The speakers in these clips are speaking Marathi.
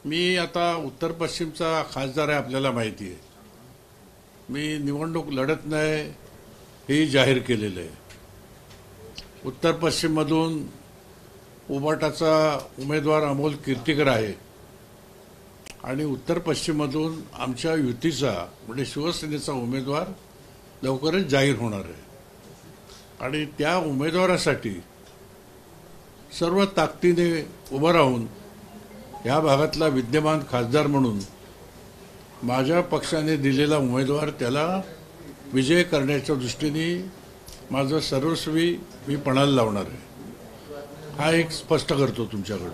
मी आता उत्तर पश्चिमचा खासदार आहे, आपल्याला माहिती आहे. मी निवडणूक लढत नाही हे जाहीर केलेलं आहे. उत्तर पश्चिममधून उबाटाचा उमेदवार अमोल कीर्तिकर आहे आणि उत्तर पश्चिममधून आमच्या युतीचा म्हणजे शिवसेनेचा उमेदवार लवकरच जाहीर होणार आहे आणि त्या उमेदवारासाठी सर्व ताकदीने उभं राहून या भागातला विद्यमान खासदार म्हणून माझ्या पक्षाने दिलेला उमेदवार त्याला विजय करण्याच्या दृष्टीने माझं सर्वस्वी मी पणाला लावणार आहे. हा एक स्पष्ट करतो तुमच्याकडून.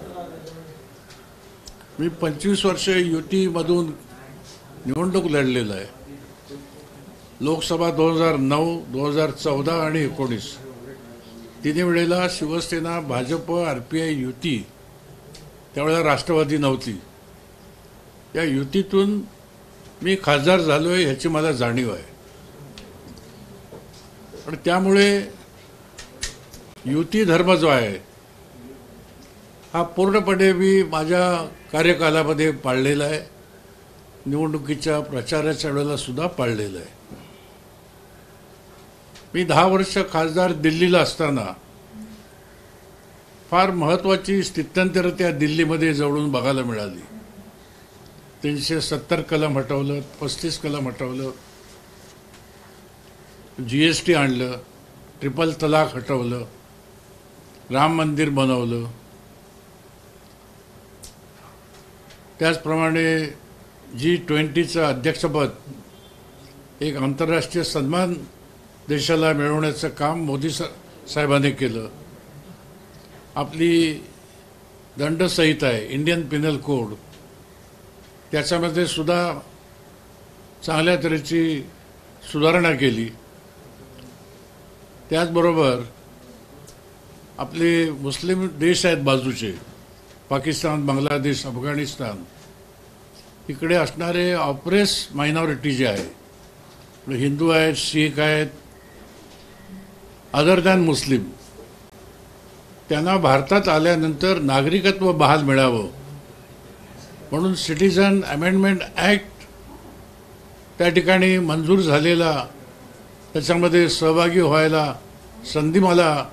मी 25 वर्षे युतीमधून निवडणूक लढलेला आहे. लोकसभा 2009, 2014 आणि 19 तिन्ही वेळेला शिवसेना, भाजप, RPI युती, त्यावेळेला राष्ट्रवादी नव्हती. या युतीतून मी खासदार झालोय ह्याची मला जाणीव आहे आणि त्यामुळे युती धर्म जो आहे हा पूर्णपणे मी माझ्या कार्यकालामध्ये पाळलेला आहे. निवडणुकीच्या प्रचाराच्या वेळेला सुद्धा पाळलेला आहे. मी 10 वर्ष खासदार दिल्लीला असताना फार महत्वाची स्थित्यंतरं त्या दिल्लीमध्ये जवळून बघायला मिळाली. 370 कलम हटवलं, 35 कलम हटवलं, GST आणलं, ट्रिपल तलाक हटवलं, राम मंदिर बनवलं. त्याचप्रमाणे G20चं अध्यक्षपद, एक आंतरराष्ट्रीय सन्मान देशाला मिळवण्याचं काम मोदी साहेबांनी केलं. आपली दंडसंहिता आहे, इंडियन पिनल कोड, त्याच्यामध्ये सुद्धा चांगल्या तऱ्हेची सुधारणा केली. त्याचबरोबर आपले मुस्लिम देश आहेत बाजूचे, पाकिस्तान, बांगलादेश, अफगाणिस्तान, इकडे असणारे ऑपरेस मायनॉरिटी जे आहे, हिंदू आहेत, शीख आहेत, अदर दॅन मुस्लिम, त्यांना भारतात आल्यानंतर नागरिकत्व बहाल मिळावं म्हणून सिटीजन अमेंडमेंट ॲक्ट त्या ठिकाणी मंजूर झालेला, त्याच्यामध्ये सहभागी व्हायला संधी मला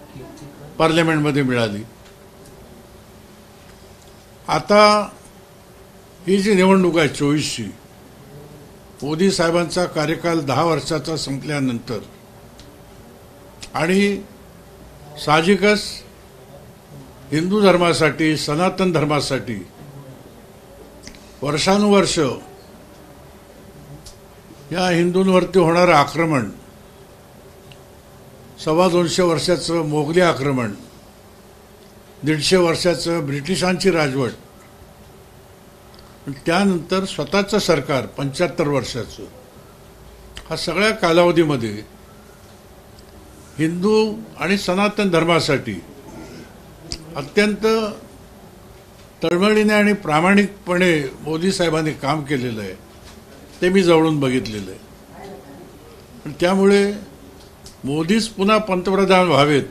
पार्लमेंटमध्ये मिळाली. आता ही जी निवडणूक आहे 24ची, मोदी साहेबांचा कार्यकाल 10 वर्षाचा संपल्यानंतर आणि साहजिकच हिंदू धर्मासाठी, सनातन धर्मासाठी वर्षानुवर्ष या हिंदूंवरती होणारं आक्रमण, 250 वर्षाचं मोगली आक्रमण, 150 वर्षाचं ब्रिटिशांची राजवट, त्यानंतर स्वतःचं सरकार 75 वर्षाचं, हा सगळ्या कालावधीमध्ये हिंदू आणि सनातन धर्मासाठी अत्यंत तळमळीने आणि प्रामाणिकपणे मोदी साहेबांनी काम केलेलं आहे. ते मी जवळून बघितलेलं आहे. त्यामुळे मोदीच पुन्हा पंतप्रधान व्हावेत,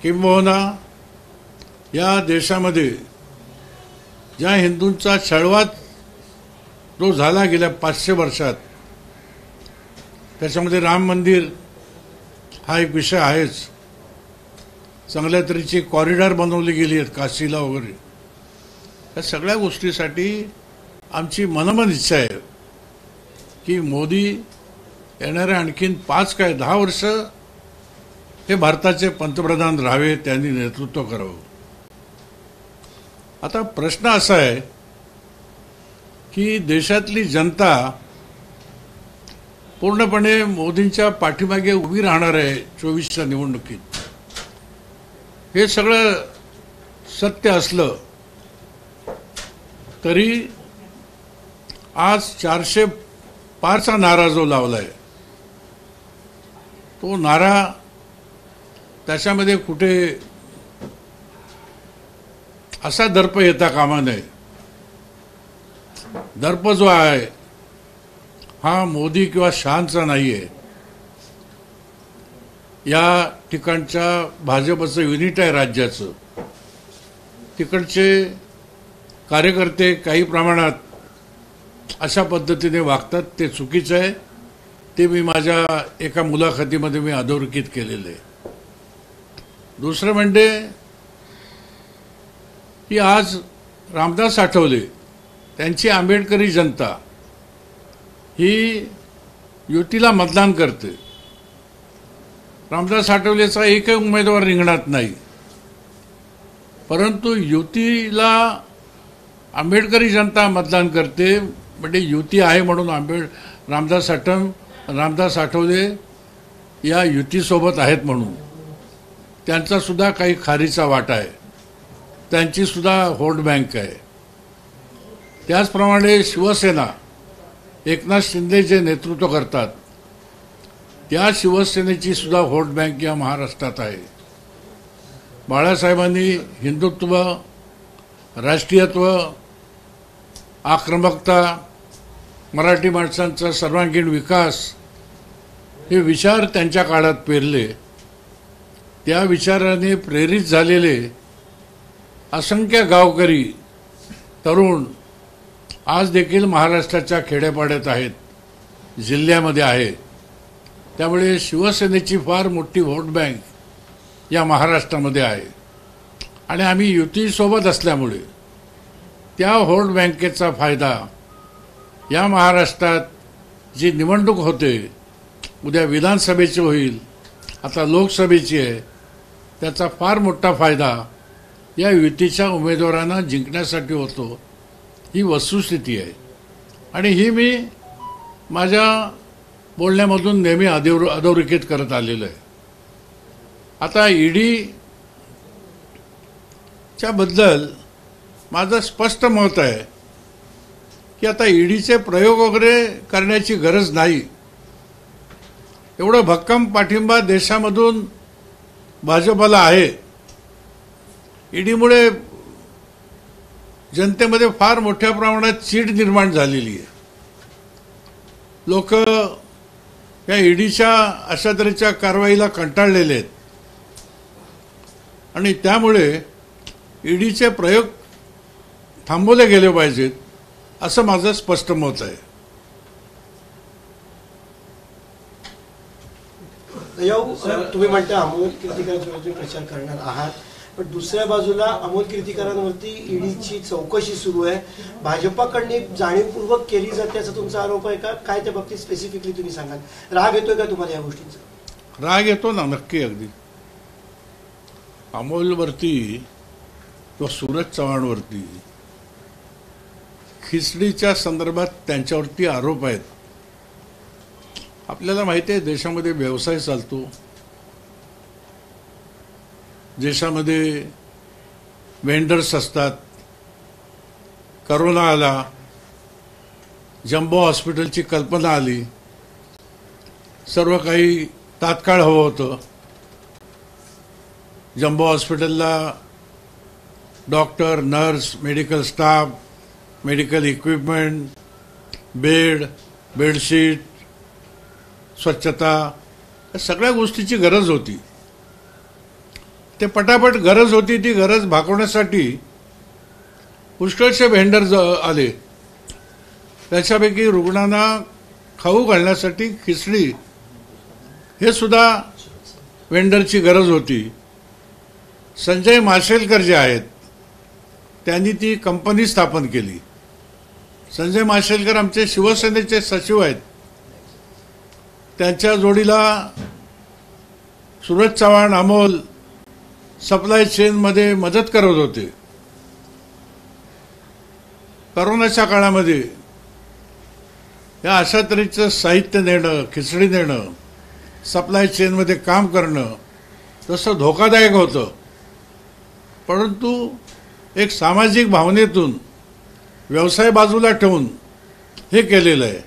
किंबहुना या देशामध्ये ज्या हिंदूंचा छळवाद जो झाला गेल्या 500 वर्षात, त्याच्यामध्ये राम मंदिर हा एक विषय आहेच. चांगल्या तऱ्हेची कॉरिडॉर बनवली गेली आहेत काशीला वगैरे. या सगळ्या गोष्टीसाठी आमची मनोमन इच्छा आहे की मोदी येणाऱ्या आणखीन 5 काय 10 वर्ष हे भारताचे पंतप्रधान राहावे, त्यांनी नेतृत्व करावं. आता प्रश्न असा आहे की देशातली जनता पूर्णपणे मोदींच्या पाठीमागे उभी राहणार आहे 24च्या निवडणुकीत. हे सगळं सत्य असलं तरी आज 400 पारचा नारा जो लावलाय, तो नारा त्याच्यामध्ये कुठे असा दर्प येता कामा नये. दर्प जो आहे हा मोदी किंवा शहांचा नाही आहे. या ठिकाणच्या भाजपचं युनिट आहे राज्याचं. तिकडचे कार्यकर्ते काही प्रमाणात अशा पद्धतीने वागतात, ते चुकीचं आहे. ते मी माझ्या एका मुलाखतीमध्ये मी अधोरेखित केलेलं आहे. दुसरं म्हणजे की आज रामदास आठवले त्यांची आंबेडकरी जनता ही युतीला मतदान करते. रामदास आठवलेचा एकही उमेदवार रिंगणात नाही, परंतु युतीला आंबेडकरी जनता मतदान करते. म्हणजे युती आहे म्हणून रामदास आठवले या युतीसोबत आहेत म्हणून त्यांचा सुद्धा काही खारीचा वाटा आहे, त्यांची सुद्धा व्होट बँक आहे. त्याचप्रमाणे शिवसेना एकनाथ शिंदे जे नेतृत्व करतात त्या शिवसेनेची सुद्धा व्होट बँक या महाराष्ट्रात आहे. बाळासाहेबांनी हिंदुत्व, राष्ट्रीयत्व, आक्रमकता, मराठी माणसांचा सर्वांगीण विकास हे विचार त्यांच्या काळात पेरले. त्या विचाराने प्रेरित झालेले असंख्य गावकरी, तरुण आज देखील महाराष्ट्राच्या खेड्यापाड्यात आहेत, जिल्ह्यामध्ये आहे. त्यामुळे शिवसेनेची फार मोठी व्होट बँक या महाराष्ट्रामध्ये आहे आणि आम्ही युतीसोबत असल्यामुळे त्या व्होट बँकेचा फायदा या महाराष्ट्रात जी निवडणूक होते, उद्या विधानसभेची होईल, आता लोकसभेची आहे, त्याचा फार मोठा फायदा या युतीच्या उमेदवारांना जिंकण्यासाठी होतो. ही वस्तुस्थिती आहे आणि ही मी माझ्या बोलण्यामधून नेहमी अधोरेखित करत आलेलो आहे. आता ईडीच्या बद्दल माझं स्पष्ट मत आहे की आता ईडीचे प्रयोग वगैरे करण्याची गरज नाही. एवढं भक्कम पाठिंबा देशामधून भाजपला आहे. ईडीमुळे जनतेमध्ये फार मोठ्या प्रमाणात चीड निर्माण झालेली आहे. लोक या ईडीच्या अशा तऱ्हेच्या कारवाईला कंटाळलेले आहेत आणि त्यामुळे ईडीचे प्रयोग थांबवले गेले पाहिजेत असं माझं स्पष्ट मत आहे. तुम्ही म्हणता अमोल कीर्तिकरांचा प्रचार करणार आहात, पण दुसऱ्या बाजूला अमोल कीर्तिकरांवरती ईडीची चौकशी सुरू आहे. भाजपाकडे जाणीवपूर्वक केली जाते असा तुमचा आरोप आहे का? काय त्या बाबतीत स्पेसिफिकली तुम्ही सांगाल? राग येतोय का तुम्हाला या गोष्टींचा? राग येतो ना, नक्की. अगदी अमोलवरती किंवा सूरज चव्हाणवरती खिचडीच्या संदर्भात त्यांच्यावरती आरोप आहेत. आपल्याला माहिती आहे देशामध्ये व्यवसाय चालतो, देशामध्ये वेंडर्स असतात. करोना आला, जम्बो हॉस्पिटलची कल्पना आली, सर्व काही तात्काळ हवं होतं. जम्बो हॉस्पिटलला doctor, nurse, medical staff, medical equipment, bed, bedsheet, स्वच्छता, या सगळ्या गोष्टीची गरज होती. ते पटापट गरज होती, ती गरज भागवण्यासाठी पुष्कळसे व्हेंडर्स आले. त्याच्यापैकी रुग्णांना खाऊ घालण्यासाठी खिचडी हे सुद्धा व्हेंडरची गरज होती. संजय माशेलकर जे आहेत त्यांनी ती कंपनी स्थापन केली. संजय माशेलकर आमचे शिवसेनेचे सचिव आहेत. त्यांच्या जोडीला सूरज चव्हाण, अमोल सप्लाय चेनमध्ये मदत करत होते. करोनाच्या काळामध्ये या अशा तऱ्हेचं साहित्य नेणं, खिचडी नेणं, सप्लाय चेनमध्ये काम करणं तसं धोकादायक होतं. परंतु एक सामाजिक भावनेतून व्यवसाय बाजूला ठेवून हे केलेलं आहे.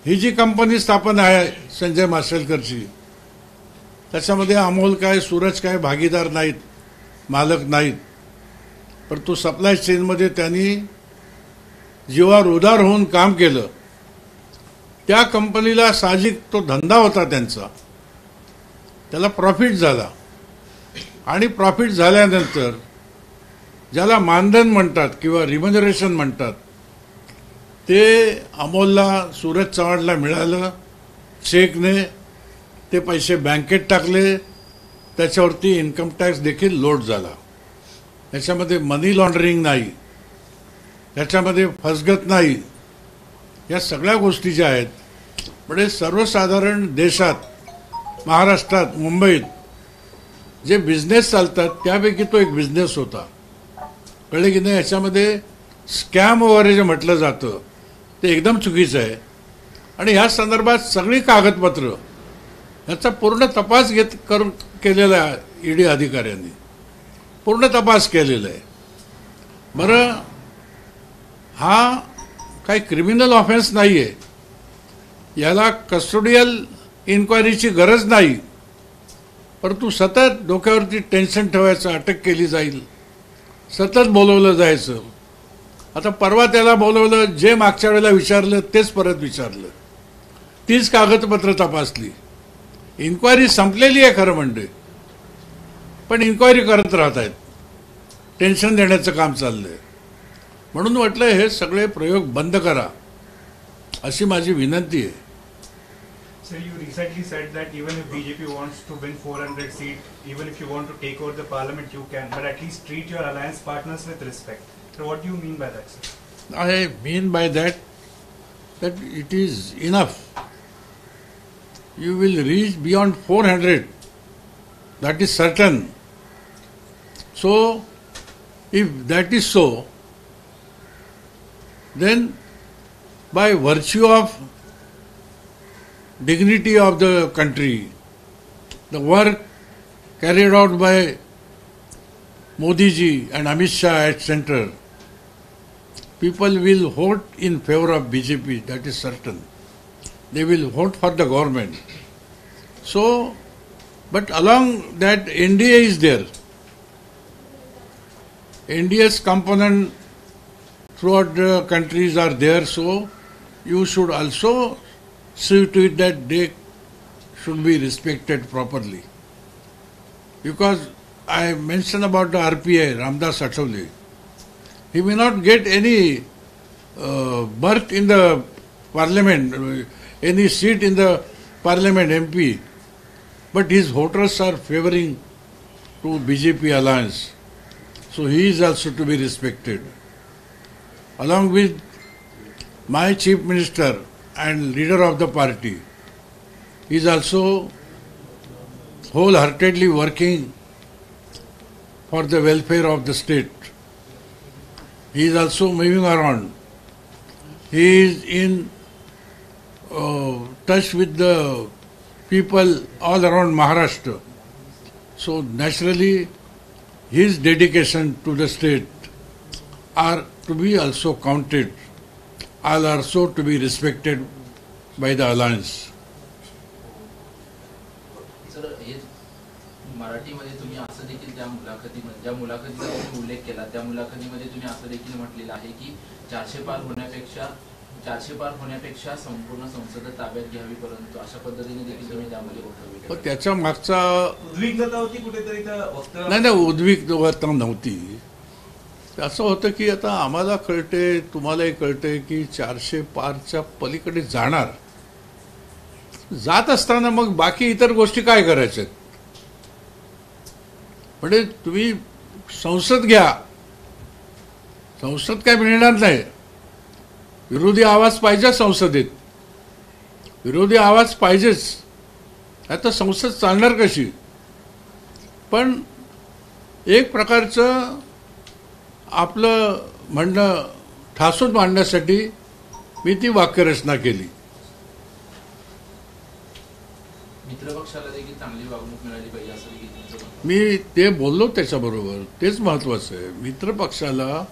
ही जी कंपनी स्थापन आहे संजय माशेलकरची, त्याच्यामध्ये अमोल काय, सूरज काय भागीदार नाहीत, मालक नाहीत. परंतु सप्लाय चेनमध्ये त्यांनी जीवावर उदार होऊन काम केलं. त्या कंपनीला साहजिक तो धंदा होता त्यांचा, त्याला प्रॉफिट झाला आणि प्रॉफिट झाल्यानंतर ज्याला मानधन म्हणतात किंवा रिमनरेशन म्हणतात ते अमोलला सूरज चव्हाणला मिळालं चेकने. ते पैसे बँकेत टाकले, त्याच्यावरती इन्कम टॅक्स देखील लोड झाला. त्याच्यामध्ये मनी लॉन्ड्रिंग नाही, त्याच्यामध्ये फसगत नाही. या सगळ्या गोष्टी ज्या आहेत म्हणजे सर्वसाधारण देशात, महाराष्ट्रात, मुंबईत जे बिझनेस चालतात त्यापैकी तो एक बिझनेस होता. कळले की नाही. याच्यामध्ये स्कॅम वगैरे जे म्हटलं जातं ते एकदम चुकीचं आहे. आणि ह्या संदर्भात सगळी कागदपत्र याचा पूर्ण तपास केलेला आहे. ईडी अधिकाऱ्यांनी पूर्ण तपास केलेला आहे. बरं, हा काही क्रिमिनल ऑफेन्स नाही आहे, याला कस्टोडियल इन्क्वायरीची गरज नाही. परंतु सतत डोक्यावरती टेन्शन ठेवायचं, अटक केली जाईल, सतत बोलवलं जायचं. आता परवा त्याला बोलवलं, जे मागच्या वेळेला विचारलं तेच परत विचारलं, तीच कागदपत्र तपासली. इन्क्वायरी संपलेली आहे खरं म्हणजे, पण इन्क्वायरी करत राहत आहेत, टेन्शन देण्याचं काम चाललंय. म्हणून म्हटलं हे सगळे प्रयोग बंद करा अशी माझी विनंती आहे. So you recently said that even if BJP wants to win 400 seats, even if you want to take over the parliament, you can, but at least treat your alliance partners with respect. So what do you mean by that, sir? I mean by that it is enough. You will reach beyond 400. That is certain. So, if that is so, then by virtue of dignity of the country, the work carried out by Modi ji and Amit Shah at center, people will vote in favor of BJP, that is certain. They will vote for the government. So, but along that NDA is there. NDA's component throughout the countries are there, so you should also see to it that they should be respected properly. Because I mentioned about the RPI, Ramdas Athavale. He may not get any berth in the parliament, any seat in the parliament MP, but his voters are favoring to BJP alliance. So he is also to be respected. Along with my chief minister and leader of the party, he is also wholeheartedly working for the welfare of the state. He is also moving around. He is in touch with the people all around Maharashtra. So naturally, his dedication to the state are to be also counted, are also to be respected by the alliance. Sir, हे मराठीमध्ये तुम्ही असं देखील ज्या मुलाखतीचा तुम्ही उल्लेख केला त्या मुलाखतीमध्ये तुम्ही असं देखील म्हटलेलं आहे की 400 पार होण्यापेक्षा संपूर्ण संसद ताब्यात घ्यावी, परंतु अशा पद्धतीने देखील तुम्ही त्यामध्ये वक्तव्य पण त्याच्या मागचा उद्विग्नता होती कुठेतरी त्या वक्तव्यात? नाही, उद्विग्नता नव्हती. असं होतं की आता आम्हाला कळते, तुम्हालाही कळते की 400 पारच्या पलीकडे जात असताना मग बाकी इतर गोष्टी काय करायच्या? म्हणजे तुम्ही संसद घ्या, संसद काय मिळणार नाही. विरोधी आवाज पाहिजे संसदेत, विरोधी आवाज पाहिजेच. आता संसद चालणार कशी? पण एक प्रकारचं आपलं म्हणणं ठासून मांडण्यासाठी मी ती वाक्यरचना केली. मित्रपक्षाला देखील चांगली वागणूक मिळाली पाहिजे असं देखील तुमचं म्हणणं. मी ते बोललो त्याच्याबरोबर, तेच महत्वाचं आहे. मित्रपक्षाला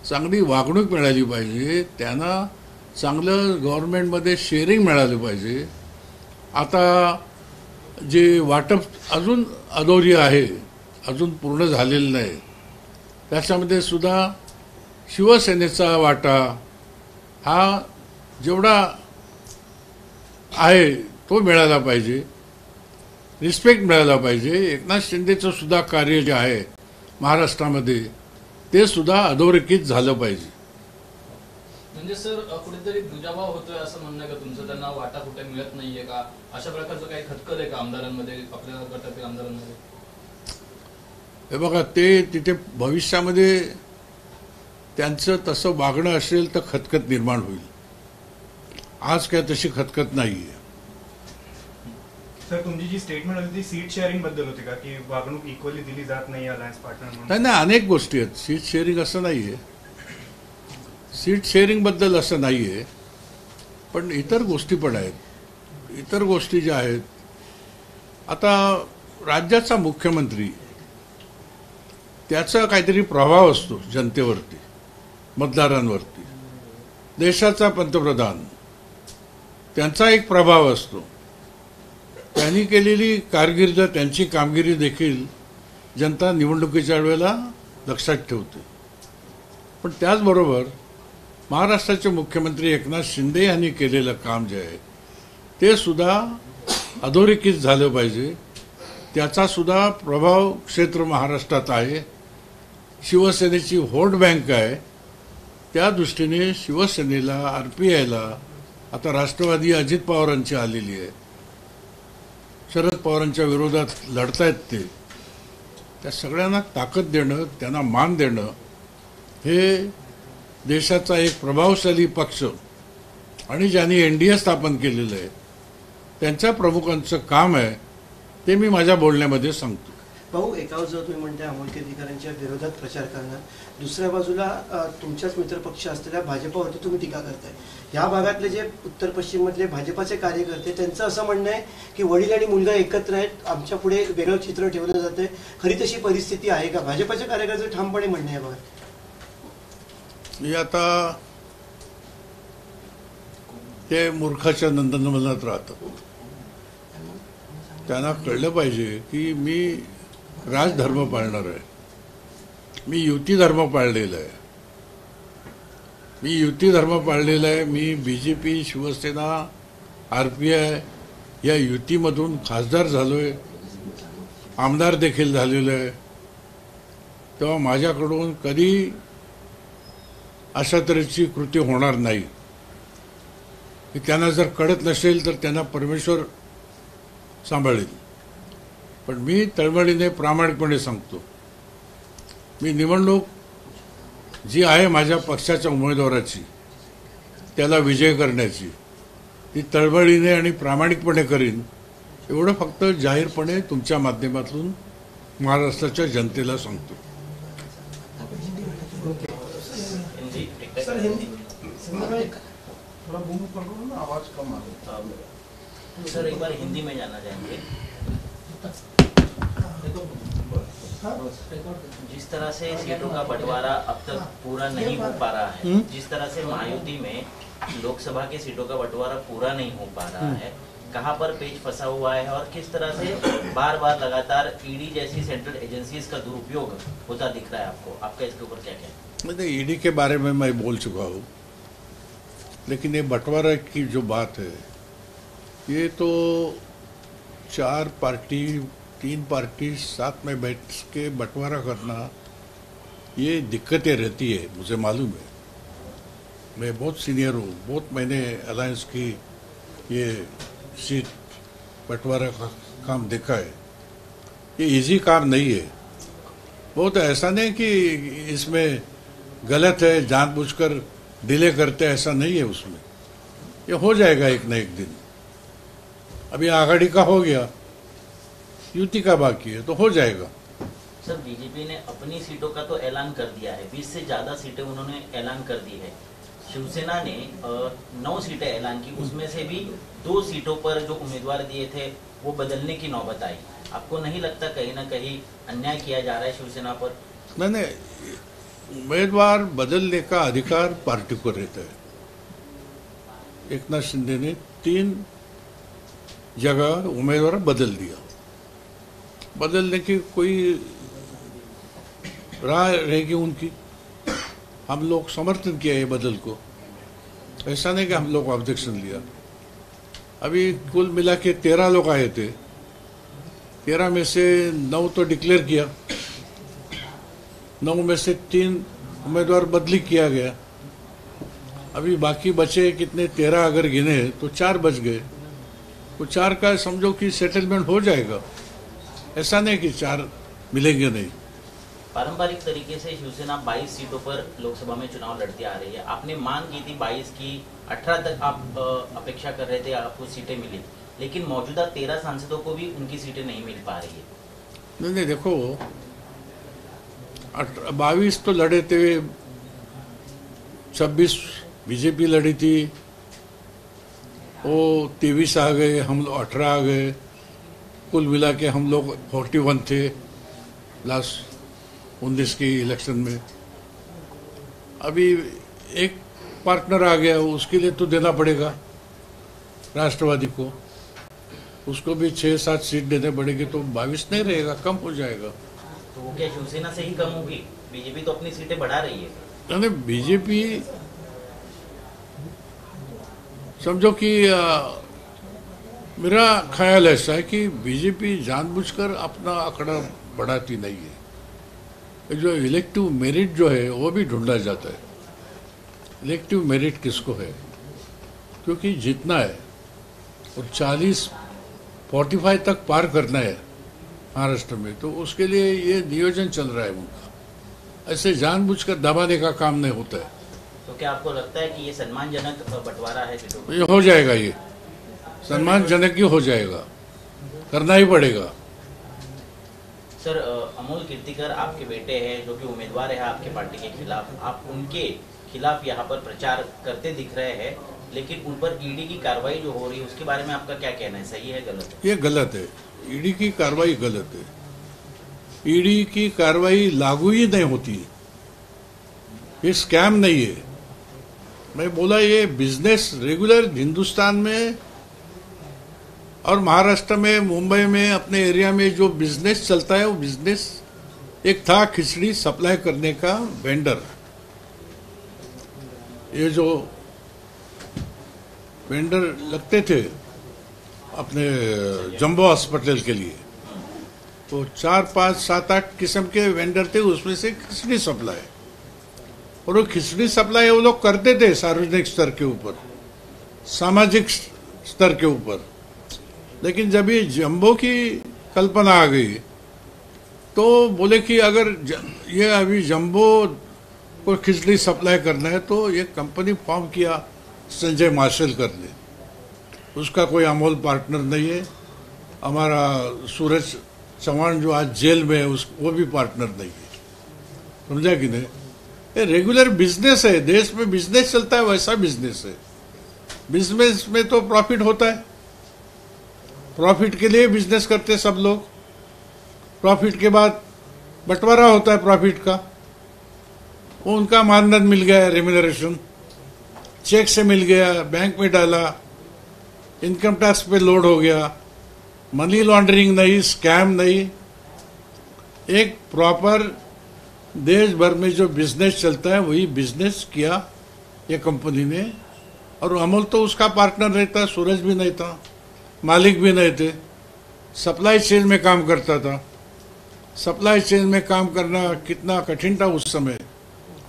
चांगली वागणूक मिळाली पाहिजे, त्यांना चांगलं गव्हर्नमेंटमध्ये शेअरिंग मिळालं पाहिजे. आता जे वाटप अजून अधोरी आहे, अजून पूर्ण झालेलं नाही, त्याच्यामध्ये सुद्धा शिवसेनेचा वाटा हा जेवढा आहे तो मिळाला पाहिजे, रिस्पेक्ट मिळाला पाहिजे. एकनाथ शिंदेचं सुद्धा कार्य जे आहे महाराष्ट्रामध्ये ते सुद्धा अधोरेखित झालं पाहिजे. म्हणजे सर कुठेतरी दुजाभाव होतोय असं म्हणणं आहे का तुमचं? त्यांना वाटा कुठे मिळत नाहीये का? अशा प्रकारचं काही खतखत आहे का आमदारांमध्ये, आपल्या गटातील आमदारांमध्ये? हे बघा, ते तिथे भविष्यामध्ये त्यांचं तसं वागणं असेल तर खतखत निर्माण होईल. आज काय तशी खतखत नाहीये. सर, तुमची जी स्टेटमेंट होती ती सीट शेअरिंग बद्दल होती का, की वागणूक इक्वली दिली जात नाही अलायन्स पार्टनर म्हणून? नाही नाही, अनेक गोष्टी आहेत. सीट शेअरिंग असं नाहीये, सीट शेअरिंग बद्दल असं नाहीये, पण इतर गोष्टी पण आहेत. इतर गोष्टी ज्या आहेत, आता राज्याचा मुख्यमंत्री त्याचा काहीतरी प्रभाव असतो जनतेवरती, मतदारांवरती. देशाचा पंतप्रधान त्यांचा एक प्रभाव असतो. त्यांनी केलेली कारकीर्द, त्यांची कामगिरी देखील जनता निवडणुकीच्या वेळेला लक्षात ठेवते. पण त्याचबरोबर महाराष्ट्राचे मुख्यमंत्री एकनाथ शिंदे यांनी केलेलं काम जे आहे ते सुद्धा अधोरेखित झालं पाहिजे. त्याचा सुद्धा प्रभाव क्षेत्र महाराष्ट्रात आहे. शिवसेनेची व्होट बँक आहे. त्या दृष्टीने शिवसेनेला, आरपीआयला, आता राष्ट्रवादी अजित पवारांची आलेली आहे, शरद पवारांच्या विरोधात लढतायत ते, त्या सगळ्यांना ताकद देणं, त्यांना मान देणं हे देशाचा एक प्रभावशाली पक्ष आणि ज्यांनी एनडीए स्थापन केलेलं आहे त्यांच्या प्रमुखांचं काम आहे. ते मी माझ्या बोलण्यामध्ये सांगतो. भाऊ, एका बाजूला तुम्ही म्हणताय अमोल कीर्तीकरांच्या विरोधात प्रचार करणार, दुसऱ्या बाजूला तुमच्याच मित्रपक्ष असलेल्या भाजपावरती तुम्ही टीका करताय. या भागातले जे उत्तर पश्चिम मधले भाजपाचे कार्यकर्ते, त्यांचं असं म्हणणं आहे की वडील आणि मुलगा एकत्र आहेत, आमच्या पुढे वेगळं चित्र ठेवलं जातंय. खरी तशी परिस्थिती आहे का? भाजपाच्या कार्यकर्त्याचं ठामपणे म्हणणं आहे. बघा, मी आता ते मूर्खाच्या नंदनवनात राहतात. त्यांना कळलं पाहिजे की मी राजधर्म पाळणार आहे. मी युती धर्म पाळलेला आहे. मी बीजेपी, शिवसेना, आरपीआय या युतीमधून खासदार झालोय, आमदार देखील झालेलो आहे. तेव्हा माझ्याकडून कधी अशा तऱ्हेची कृती होणार नाही. त्यांना जर कळत नसेल तर त्यांना परमेश्वर सांभाळेल. पण मी तळमळीने, प्रामाणिकपणे सांगतो, मी निवडणूक जी आहे माझ्या पक्षाच्या उमेदवाराची, त्याला विजय करण्याची, ती तळमळीने आणि प्रामाणिकपणे करीन. एवढं फक्त जाहीरपणे तुमच्या माध्यमातून महाराष्ट्राच्या जनतेला सांगतो. आवाज कम आ रहा है सर, एक बार हिंदी में जाना चाहेंगे. जिस तरह से सीटों का बंटवारा अब तक पूरा नहीं हो पा रहा है, जिस तरह से महायुति में लोकसभा के सीटों का बंटवारा पूरा नहीं हो पा रहा है, कहां पर पेच फंसा हुआ है और किस तरह से बार बार लगातार ईडी जैसी सेंट्रल एजेंसीज का दुरुपयोग होता दिख रहा है आपको? आपका इसके ऊपर क्या कहना है? मैं ईडी के बारे में मैं बोल चुका हूँ, लेकिन ये बंटवारा की जो बात है, ये तो 3 पार्टी साथ में बैठ के बंटवारा करना, ये दिक्कतें रहती है, मुझे मालूम है. मैं बहुत सीनियर हूँ, बहुत मैंने अलायंस की ये सीट बंटवारा का काम देखा है. ये इजी काम नहीं है. बहुत ऐसा नहीं कि इसमें गलत है, जानबूझकर डिले करते, ऐसा नहीं है उसमें. ये हो जाएगा एक न एक दिन. अभी आघाड़ी का हो गया, युति का बाकी है, तो हो जाएगा. सर, बीजेपी ने अपनी सीटों का तो ऐलान कर दिया है, 20 से ज्यादा सीटें उन्होंने ऐलान कर दी है. शिवसेना ने 9 सीटें ऐलान की, उसमें से भी 2 सीटों पर जो उम्मीदवार दिए थे वो बदलने की नौबत आई. आपको नहीं लगता कहीं ना कहीं अन्याय किया जा रहा है शिवसेना पर? मैंने उम्मीदवार बदलने का अधिकार पार्टी को रहता है. एकनाथ शिंदे ने 3 जगह उम्मीदवार बदल दिया. बदलने की कोई राह रहेगी उनकी. हम लोग समर्थन किया ये बदल को, ऐसा नहीं कि हम लोग ऑब्जेक्शन लिया. अभी कुल मिला के 13 लोग आए थे, 13 में से 9 तो डिक्लेयर किया, 9 में से 3 उम्मीदवार बदली किया गया। अभी बाकी बचे कितने, 13 अगर गिने तो 4 बच गए। तो 4 का समझो कि सेटलमेंट हो जाएगा, ऐसा नहीं कि 4 मिलेंगे नहीं। पारंपरिक तरीके से शिवसेना 22 सीटों पर लोकसभा में चुनाव लड़ती आ रही है। आपने मांग की थी 22 की, 18 तक आप अपेक्षा कर रहे थे आपको सीटें मिली, लेकिन मौजूदा 13 सांसदों को भी उनकी सीटें नहीं मिल पा रही है। नहीं देखो, 22 तो लड़े थे, 26 बीजेपी लड़ी थी, वो 23 आ गए, हम लोग 18 आ गए, कुल मिला के हम लोग 41 थे लास्ट 19 की इलेक्शन में। अभी एक पार्टनर आ गया, उसके लिए तो देना पड़ेगा राष्ट्रवादी को, उसको भी 6-7 सीट देने पड़ेगी, तो 22 नहीं रहेगा, कम हो जाएगा। तो वो क्या शिवसेना से ही कम होगी? बीजेपी तो अपनी सीटें बढ़ा रही है। यानी बीजेपी समझो कि मेरा ख्याल ऐसा है कि बीजेपी जानबूझकर अपना आंकड़ा बढ़ाती नहीं है। जो इलेक्टिव मेरिट जो है वो भी ढूंढा जाता है। इलेक्टिव मेरिट किसको है, क्योंकि जीतना है और 45 तक पार करना है महाराष्ट्र में, तो उसके लिए ये नियोजन चल रहा है उनका। ऐसे जानबूझकर दबाने का काम नहीं होता है। तो क्या आपको लगता है कि ये सम्मानजनक बंटवारा है सीटों का? ये हो जाएगा, ये सम्मानजनक ही हो जाएगा, करना ही पड़ेगा। सर, अमोल कीर्तिकर आपके बेटे हैं जो कि उम्मीदवार है आपके पार्टी के खिलाफ, आप उनके खिलाफ यहाँ पर प्रचार करते दिख रहे हैं, लेकिन उन पर ईडी की कार्रवाई जो हो रही है उसके बारे में आपका क्या कहना है, सही है गलत है? ये गलत है, ईडी की कार्रवाई गलत है। ईडी की कार्रवाई लागू ही नहीं होती, ये स्कैम नहीं है। मैं बोला ये बिजनेस रेगुलर हिंदुस्तान में और महाराष्ट्र में, मुंबई में, अपने एरिया में जो बिजनेस चलता है वो बिजनेस एक था खिचड़ी सप्लाई करने का वेंडर। ये जो वेंडर लगते थे अपने जंबो हॉस्पिटल के लिए, तो 4, 5, 7, 8 किस्म के वेंडर थे, उसमें से खिचड़ी सप्लाई। और वो खिचड़ी सप्लाई वो लोग करते थे सार्वजनिक स्तर के ऊपर, सामाजिक स्तर के ऊपर। लेकिन जब ये जंबो की कल्पना आ गई तो बोले कि अगर ये अभी जंबो को खिचड़ी सप्लाई करना है तो ये कंपनी फॉर्म किया संजय मार्शल कर ले। उसका कोई अमोल पार्टनर नहीं है। हमारा सूरज चौहान जो आज जेल में है वो भी पार्टनर नहीं है। समझा कि नहीं? ये रेगुलर बिजनेस है, देश में बिजनेस चलता है वैसा बिजनेस है। बिजनेस में तो प्रॉफिट होता है, प्रॉफिट के लिए बिजनेस करते सब लोग। प्रॉफिट के बाद बंटवारा होता है प्रॉफिट का, वो उनका मानदंड मिल गया, रेम्यूनरेशन चेक से मिल गया, बैंक में डाला, इनकम टैक्स पे लोड हो गया, मनी लॉन्ड्रिंग नहीं, स्कैम नहीं। एक प्रॉपर देश भर में जो बिजनेस चलता है वही बिजनेस किया ये कंपनी ने। और अमोल तो उसका पार्टनर नहीं था, सूरज भी नहीं था, मालिक भी नहीं थे, सप्लाई चेन में काम करता था। सप्लाई चेन में काम करना कितना कठिन था उस समय,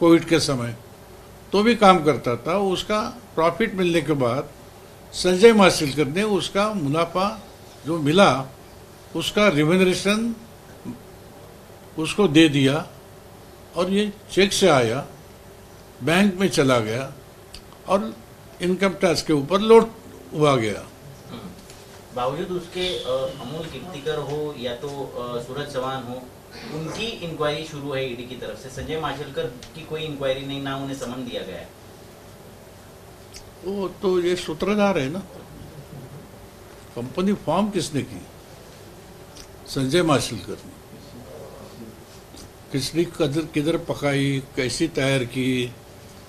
कोविड के समय, तो भी काम करता था। उसका प्रॉफिट मिलने के बाद संजय मार्शल ने उसका मुनाफा जो मिला उसका रिम्यूनरेशन उसको दे दिया और ये चेक से आया, बैंक में चला गया और इनकम टैक्स के ऊपर लोड हुआ गया। बावजूद उसके अमोल कीर्तिकर हो या तो सूरज चौहान हो, उनकी इंक्वायरी शुरू है ईडी की तरफ से। संजय माशेलकर की कोई इंक्वायरी नहीं, ना उन्हें समन दिया गया है। वो तो ये सूत्रधार है ना। कंपनी फॉर्म किसने की? संजय माशेलकर ने। खिचड़ी किधर पकाई, कैसी तैयार की,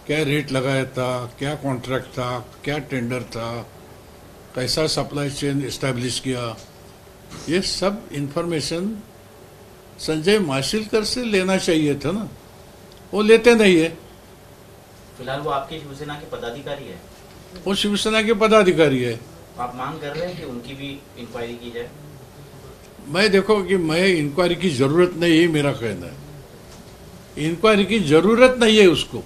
क्या रेट लगाया था, क्या कॉन्ट्रैक्ट था, क्या टेंडर था, कैसा सप्लाई चेन एस्टैब्लिश किया, ये सब इंफॉर्मेशन संजय माशेलकर से लेना चाहिए था ना, वो लेते नहीं है। फिलहाल वो आपके शिवसेना के पदाधिकारी है। वो शिवसेना के पदाधिकारी है। आप मांग कर रहे हैं कि उनकी भी इंक्वायरी की जाए? मैं देखो कि मैं इंक्वायरी की जरूरत नहीं है, मेरा कहना है। इंक्वायरी की जरूरत नहीं है उसको।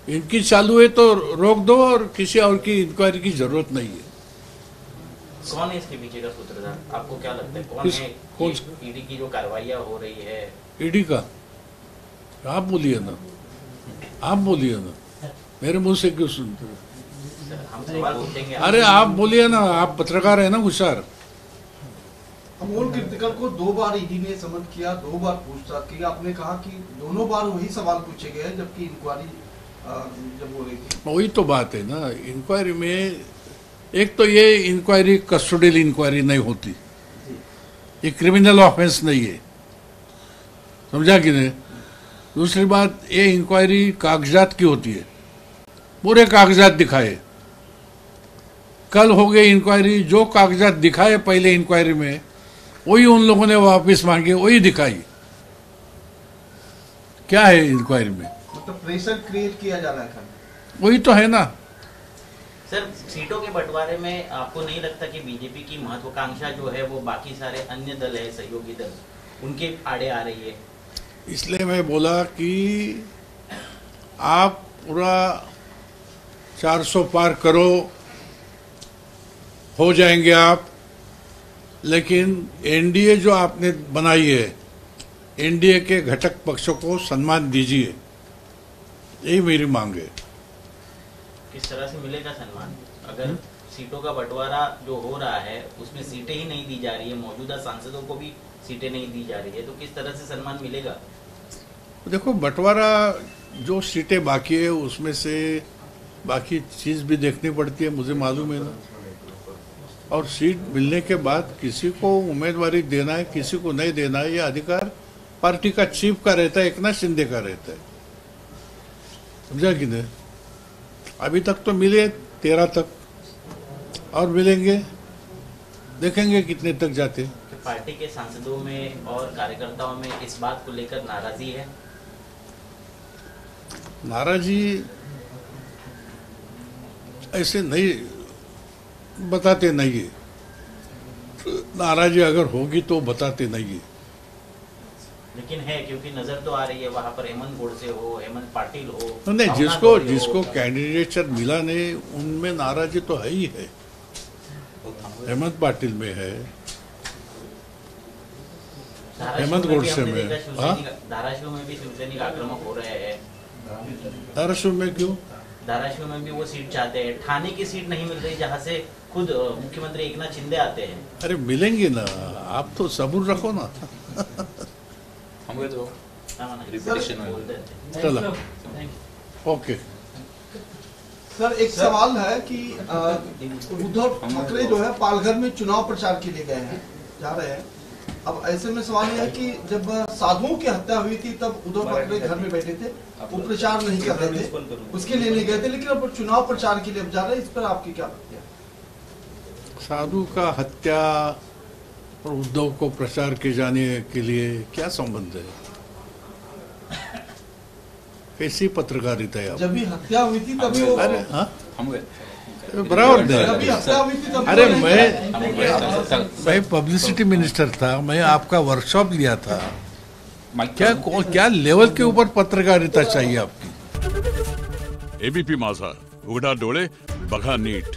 इनकी चालू है तो रोक दो, और किसी और की इंक्वायरी की जरूरत नहीं है। कौन है इसके पीछे का सूत्रधार, आपको क्या लगता है? कौन किस- है कौन- ईडी की जो कार्रवाइयां हो रही है? ईडी का आप बोलिए ना, आप बोलिए ना, मेरे मुंह से क्यों सुनते हो? हम सवाल पूछेंगे। अरे आप बोलिए ना, आप पत्रकार है ना हुशार। अमोल कीर्तिकर को 2 बार ईडी ने समन किया, 2 बार पूछताछ की। आपने कहा कि दोनों बार वही सवाल पूछे गए हैं, जबकि इंक्वायरी जब हो रही थी। वही तो बात है ना, इंक्वायरी में एक तो ये इंक्वायरी कस्टोडियल इंक्वायरी नहीं होती, ये क्रिमिनल ऑफेंस नहीं है, समझा कि नहीं। दूसरी बात, ये इंक्वायरी कागजात की होती है, पूरे कागजात दिखाए। कल हो गई इंक्वायरी, जो कागजात दिखाए पहले इंक्वायरी में वही उन लोगों ने वापस मांगे, वही दिखाई। क्या है इंक्वायरी में? मतलब प्रेशर क्रिएट किया जा रहा है खाली। वही तो है ना। सर, सीटों के बंटवारे में आपको नहीं लगता कि बीजेपी की महत्वाकांक्षा जो है वो बाकी सारे अन्य दल है, सहयोगी दल, उनके आड़े आ रही है? इसलिए मैं बोला कि आप पूरा 400 पार करो, हो जाएंगे आप, लेकिन एनडीए जो आपने बनाई है, एनडीए के घटक पक्षों को सम्मान दीजिए, यही मेरी मांग है। किस तरह से मिलेगा सम्मान? अगर सीटों का बंटवारा जो हो रहा है उसमें सीटें ही नहीं दी जा रही है, मौजूदा सांसदों को भी सीटें नहीं दी जा रही है, तो किस तरह से सम्मान मिलेगा? देखो, बंटवारा जो सीटें बाकी है उसमें से बाकी चीज भी देखनी पड़ती है, मुझे मालूम है ना। और सीट मिलने के बाद किसी को उम्मीदवारी देना है, किसी को नहीं देना है, ये अधिकार पार्टी का चीफ का रहता है, एकनाथ शिंदे का रहता है, समझा कि नहीं। अभी तक तो मिले 13 तक, और मिलेंगे, देखेंगे कितने तक जाते। कि पार्टी के सांसदों में और कार्यकर्ताओं में इस बात को लेकर नाराजगी है? नाराजी ऐसे नहीं बताते नहीं है, नाराजी अगर होगी तो बताते नहीं है। लेकिन है, क्योंकि नजर तो आ रही है वहां पर हेमंत गोडसे हो, हेमंत पाटिल हो, नहीं, भावना जिसको गौरी हो। जिसको कैंडिडेचर मिला नहीं उनमें नाराजी तो है ही है। हेमंत पाटिल में है, धाराशिव हेमंत में भी गोडसे हमने में, देखा धाराशिव में भी शिवसैनिक आक्रामक हो रहे हैं। धाराशिव में क्यों? धाराशिव में भी वो सीट चाहते हैं। ठाणे की सीट नहीं मिल रही जहां से खुद मुख्यमंत्री एकनाथ शिंदे आते हैं। अरे मिलेंगे ना, आप तो सबूर रखो ना। बोलते थे। चलो, ओके। सर, एक सवाल है कि उद्धव ठाकरे जो है पालघर में चुनाव प्रचार के लिए गए हैं, जा रहे हैं। अब ऐसे में सवाल यह है कि जब साधुओं की हत्या हुई थी तब उद्धव ठाकरे घर में बैठे थे, वो प्रचार नहीं कर रहे थे, उसके लिए नहीं गए थे, लेकिन अब चुनाव प्रचार के लिए अब जा रहे हैं। इस पर आपकी क्या प्रतिक्रिया है? साधु का हत्या और उद्धव को प्रचार के जाने के लिए क्या संबंध है? कैसी पत्रकारिता है आप? जब भी हत्या हुई थी तभी वो, अरे हाँ, बराबर जब भी नहीं। हत्या हुई थी तभी अरे वो नहीं गए। मैं पब्लिसिटी मिनिस्टर था, मैं आपका वर्कशॉप लिया था। क्या लेवल के ऊपर पत्रकारिता चाहिए आपकी? एबीपी माझा, उघडा डोळे बघा नीट।